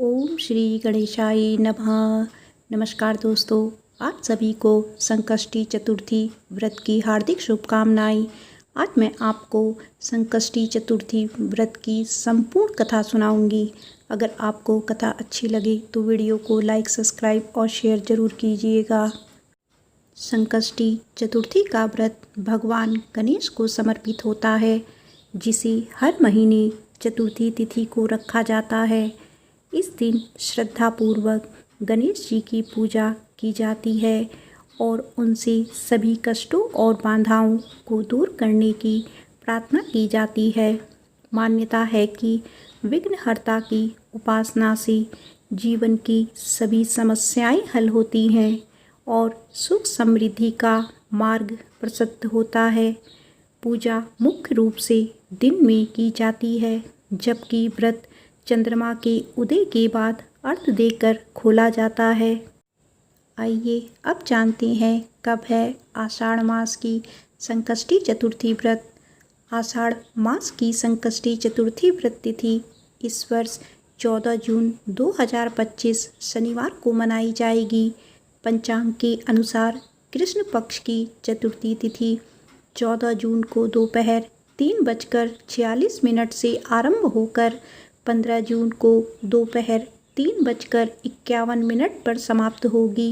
ओम श्री गणेशाय नमः। नमस्कार दोस्तों, आप सभी को संकष्टी चतुर्थी व्रत की हार्दिक शुभकामनाएं। आज मैं आपको संकष्टी चतुर्थी व्रत की संपूर्ण कथा सुनाऊंगी। अगर आपको कथा अच्छी लगे तो वीडियो को लाइक, सब्सक्राइब और शेयर जरूर कीजिएगा। संकष्टी चतुर्थी का व्रत भगवान गणेश को समर्पित होता है, जिसे हर महीने चतुर्थी तिथि को रखा जाता है। इस दिन श्रद्धापूर्वक गणेश जी की पूजा की जाती है और उनसे सभी कष्टों और बाधाओं को दूर करने की प्रार्थना की जाती है। मान्यता है कि विघ्नहर्ता की उपासना से जीवन की सभी समस्याएं हल होती हैं और सुख समृद्धि का मार्ग प्रशस्त होता है। पूजा मुख्य रूप से दिन में की जाती है, जबकि व्रत चंद्रमा के उदय के बाद अर्घ्य देकर खोला जाता है। आइए अब जानते हैं कब है आषाढ़ मास की संकष्टी चतुर्थी व्रत। आषाढ़ मास की संकष्टी चतुर्थी व्रत तिथि इस वर्ष 14 जून 2025 शनिवार को मनाई जाएगी। पंचांग के अनुसार कृष्ण पक्ष की चतुर्थी तिथि 14 जून को दोपहर 3:46 से आरंभ होकर 15 जून को दोपहर 3:51 पर समाप्त होगी।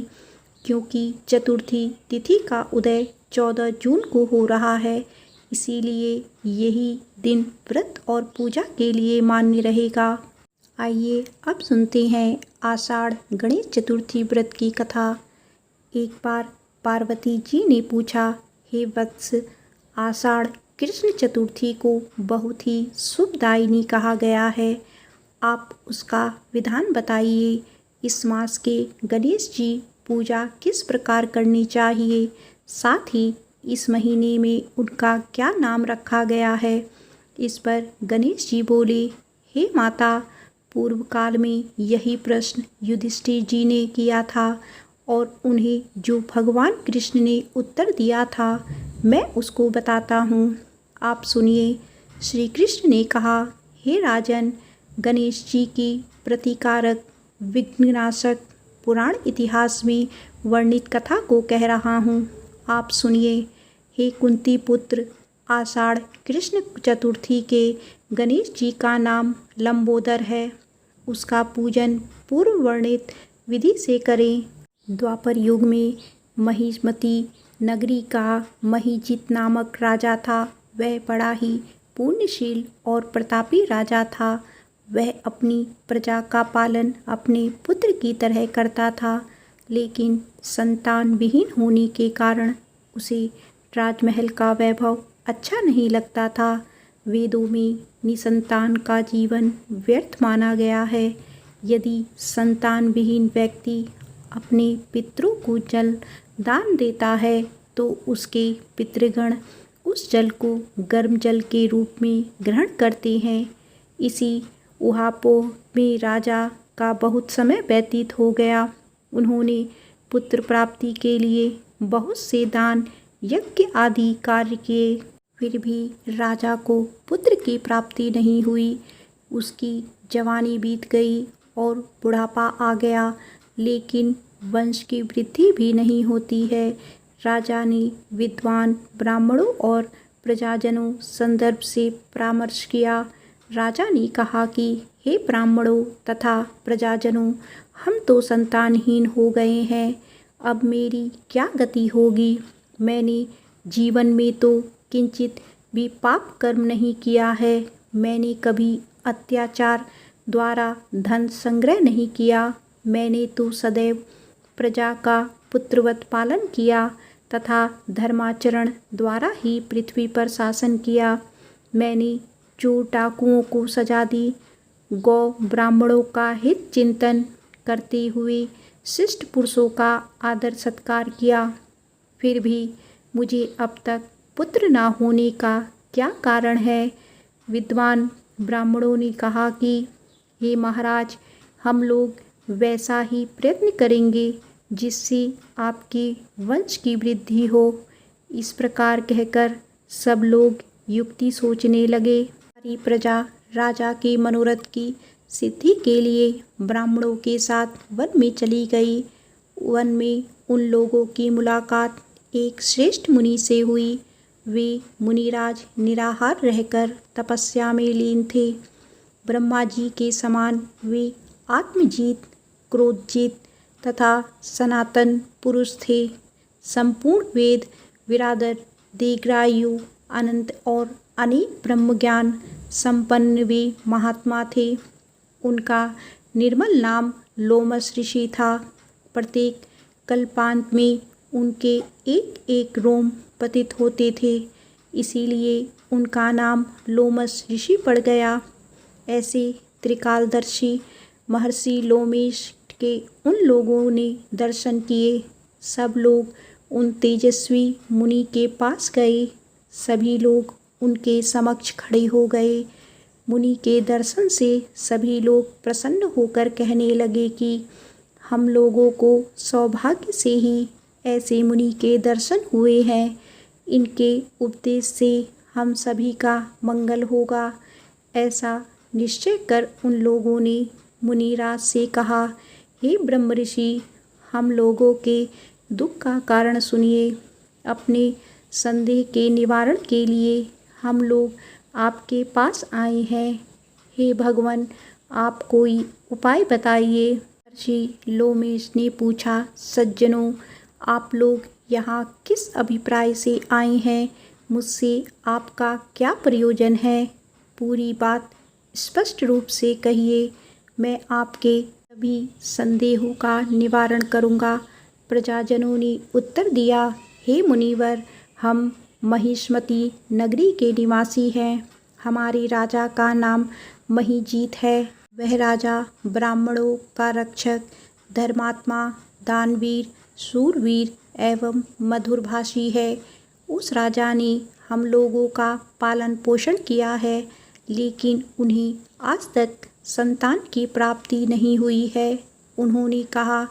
क्योंकि चतुर्थी तिथि का उदय 14 जून को हो रहा है, इसीलिए यही दिन व्रत और पूजा के लिए मान्य रहेगा। आइए अब सुनते हैं आषाढ़ गणेश चतुर्थी व्रत की कथा। एक बार पार्वती जी ने पूछा, हे वत्स, आषाढ़ कृष्ण चतुर्थी को बहुत ही शुभदायिनी कहा गया है, आप उसका विधान बताइए। इस मास के गणेश जी पूजा किस प्रकार करनी चाहिए, साथ ही इस महीने में उनका क्या नाम रखा गया है। इस पर गणेश जी बोले, हे माता, पूर्व काल में यही प्रश्न युधिष्ठिर जी ने किया था और उन्हें जो भगवान कृष्ण ने उत्तर दिया था मैं उसको बताता हूँ, आप सुनिए। श्री कृष्ण ने कहा, हे राजन, गणेश जी की प्रतिकारक विघ्ननाशक पुराण इतिहास में वर्णित कथा को कह रहा हूँ, आप सुनिए। हे कुंती पुत्र, आषाढ़ कृष्ण चतुर्थी के गणेश जी का नाम लंबोदर है। उसका पूजन पूर्व वर्णित विधि से करें। द्वापर युग में महिष्मती नगरी का महिजित नामक राजा था। वह बड़ा ही पुण्यशील और प्रतापी राजा था। वह अपनी प्रजा का पालन अपने पुत्र की तरह करता था, लेकिन संतान विहीन होने के कारण उसे राजमहल का वैभव अच्छा नहीं लगता था। वेदों में निसंतान का जीवन व्यर्थ माना गया है। यदि संतान विहीन व्यक्ति अपने पितरों को जल दान देता है तो उसके पितृगण उस जल को गर्म जल के रूप में ग्रहण करते हैं। इसी ऊहापोह में राजा का बहुत समय व्यतीत हो गया। उन्होंने पुत्र प्राप्ति के लिए बहुत से दान यज्ञ आदि कार्य किए, फिर भी राजा को पुत्र की प्राप्ति नहीं हुई। उसकी जवानी बीत गई और बुढ़ापा आ गया, लेकिन वंश की वृद्धि भी नहीं होती है। राजा ने विद्वान ब्राह्मणों और प्रजाजनों संदर्भ से परामर्श किया। राजा ने कहा कि हे ब्राह्मणों तथा प्रजाजनों, हम तो संतानहीन हो गए हैं, अब मेरी क्या गति होगी। मैंने जीवन में तो किंचित भी पाप कर्म नहीं किया है। मैंने कभी अत्याचार द्वारा धन संग्रह नहीं किया। मैंने तो सदैव प्रजा का पुत्रवत पालन किया तथा धर्माचरण द्वारा ही पृथ्वी पर शासन किया। मैंने चोर डाकुओं को सजा दी, गौ ब्राह्मणों का हित चिंतन करते हुए शिष्ट पुरुषों का आदर सत्कार किया। फिर भी मुझे अब तक पुत्र ना होने का क्या कारण है। विद्वान ब्राह्मणों ने कहा कि हे महाराज, हम लोग वैसा ही प्रयत्न करेंगे जिससे आपके वंश की वृद्धि हो। इस प्रकार कहकर सब लोग युक्ति सोचने लगे। सारी प्रजा राजा के मनोरथ की सिद्धि के लिए ब्राह्मणों के साथ वन में चली गई। वन में उन लोगों की मुलाकात एक श्रेष्ठ मुनि से हुई। वे मुनिराज निराहार रहकर तपस्या में लीन थे। ब्रह्मा जी के समान वे आत्मजीत, क्रोधजीत तथा सनातन पुरुष थे। संपूर्ण वेद विरादर, दीर्घायु, अनंत और अनेक ब्रह्म ज्ञान संपन्न वे महात्मा थे। उनका निर्मल नाम लोमस ऋषि था। प्रत्येक कल्पांत में उनके एक एक रोम पतित होते थे, इसीलिए उनका नाम लोमस ऋषि पड़ गया। ऐसे त्रिकालदर्शी महर्षि लोमेश के उन लोगों ने दर्शन किए। सब लोग उन तेजस्वी मुनि के पास गए। सभी लोग उनके समक्ष खड़े हो गए। मुनि के दर्शन से सभी लोग प्रसन्न होकर कहने लगे कि हम लोगों को सौभाग्य से ही ऐसे मुनि के दर्शन हुए हैं। इनके उपदेश से हम सभी का मंगल होगा। ऐसा निश्चय कर उन लोगों ने मुनिराज से कहा, हे ब्रह्म ऋषि, हम लोगों के दुख का कारण सुनिए। अपने संदेह के निवारण के लिए हम लोग आपके पास आए हैं। हे भगवान, आप कोई उपाय बताइए। महर्षि लोमेश ने पूछा, सज्जनों, आप लोग यहाँ किस अभिप्राय से आए हैं? मुझसे आपका क्या प्रयोजन है? पूरी बात स्पष्ट रूप से कहिए। मैं आपके सभी संदेहों का निवारण करूँगा। प्रजाजनों ने उत्तर दिया, हे मुनिवर, हम महिष्मती नगरी के निवासी हैं। हमारे राजा का नाम महिजीत है। वह राजा ब्राह्मणों का रक्षक, धर्मात्मा, दानवीर, शूरवीर एवं मधुरभाषी है। उस राजा ने हम लोगों का पालन पोषण किया है, लेकिन उन्हें आज तक संतान की प्राप्ति नहीं हुई है। उन्होंने कहा,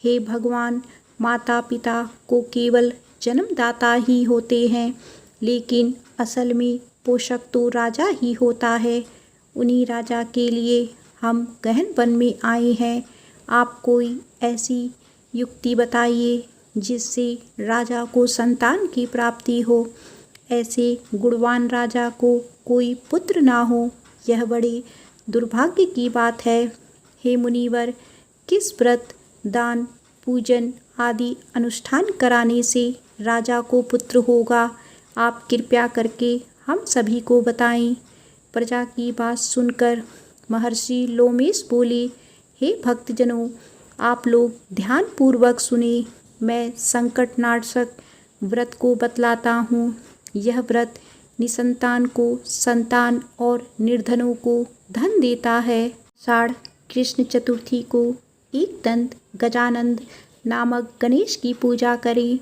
हे भगवान, माता पिता को केवल जन्मदाता ही होते हैं, लेकिन असल में पोषक तो राजा ही होता है। उन्हीं राजा के लिए हम गहन वन में आए हैं। आप कोई ऐसी युक्ति बताइए जिससे राजा को संतान की प्राप्ति हो। ऐसे गुणवान राजा को कोई पुत्र ना हो, यह बड़े दुर्भाग्य की बात है। हे मुनिवर, किस व्रत, दान, पूजन आदि अनुष्ठान कराने से राजा को पुत्र होगा? आप कृपया करके हम सभी को बताएं। प्रजा की बात सुनकर महर्षि लोमेश बोले, हे भक्तजनों, आप लोग ध्यानपूर्वक सुने। मैं संकटनाशक व्रत को बतलाता हूँ। यह व्रत निसंतान को संतान और निर्धनों को धन देता है। आषाढ़ कृष्ण चतुर्थी को एक दंत गजानंद नामक गणेश की पूजा करें।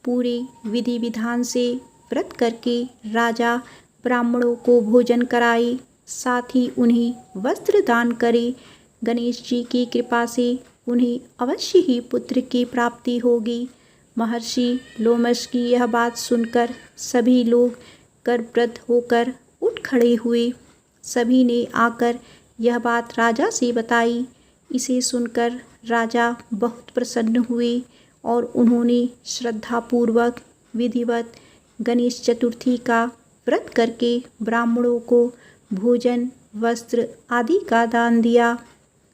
पूरे विधि विधान से व्रत करके राजा ब्राह्मणों को भोजन कराए, साथ ही उन्हें वस्त्र दान करे। गणेश जी की कृपा से उन्हें अवश्य ही पुत्र की प्राप्ति होगी। महर्षि लोमश की यह बात सुनकर सभी लोग गर्भवृत होकर उठ खड़े हुए। सभी ने आकर यह बात राजा से बताई। इसे सुनकर राजा बहुत प्रसन्न हुए और उन्होंने श्रद्धापूर्वक विधिवत गणेश चतुर्थी का व्रत करके ब्राह्मणों को भोजन, वस्त्र आदि का दान दिया।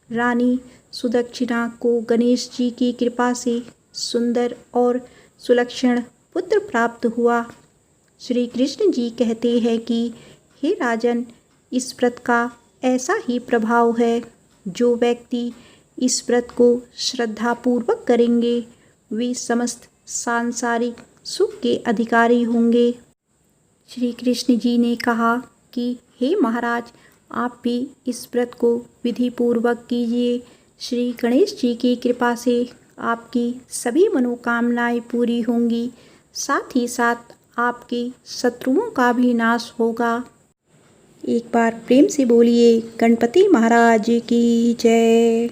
रानी सुदक्षिणा को गणेश जी की कृपा से सुंदर और सुलक्षण पुत्र प्राप्त हुआ। श्री कृष्ण जी कहते हैं कि हे राजन, इस व्रत का ऐसा ही प्रभाव है। जो व्यक्ति इस व्रत को श्रद्धापूर्वक करेंगे, वे समस्त सांसारिक सुख के अधिकारी होंगे। श्री कृष्ण जी ने कहा कि हे महाराज, आप भी इस व्रत को विधिपूर्वक कीजिए। श्री गणेश जी की कृपा से आपकी सभी मनोकामनाएं पूरी होंगी, साथ ही साथ आपके शत्रुओं का भी नाश होगा। एक बार प्रेम से बोलिए, गणपति महाराज की जय।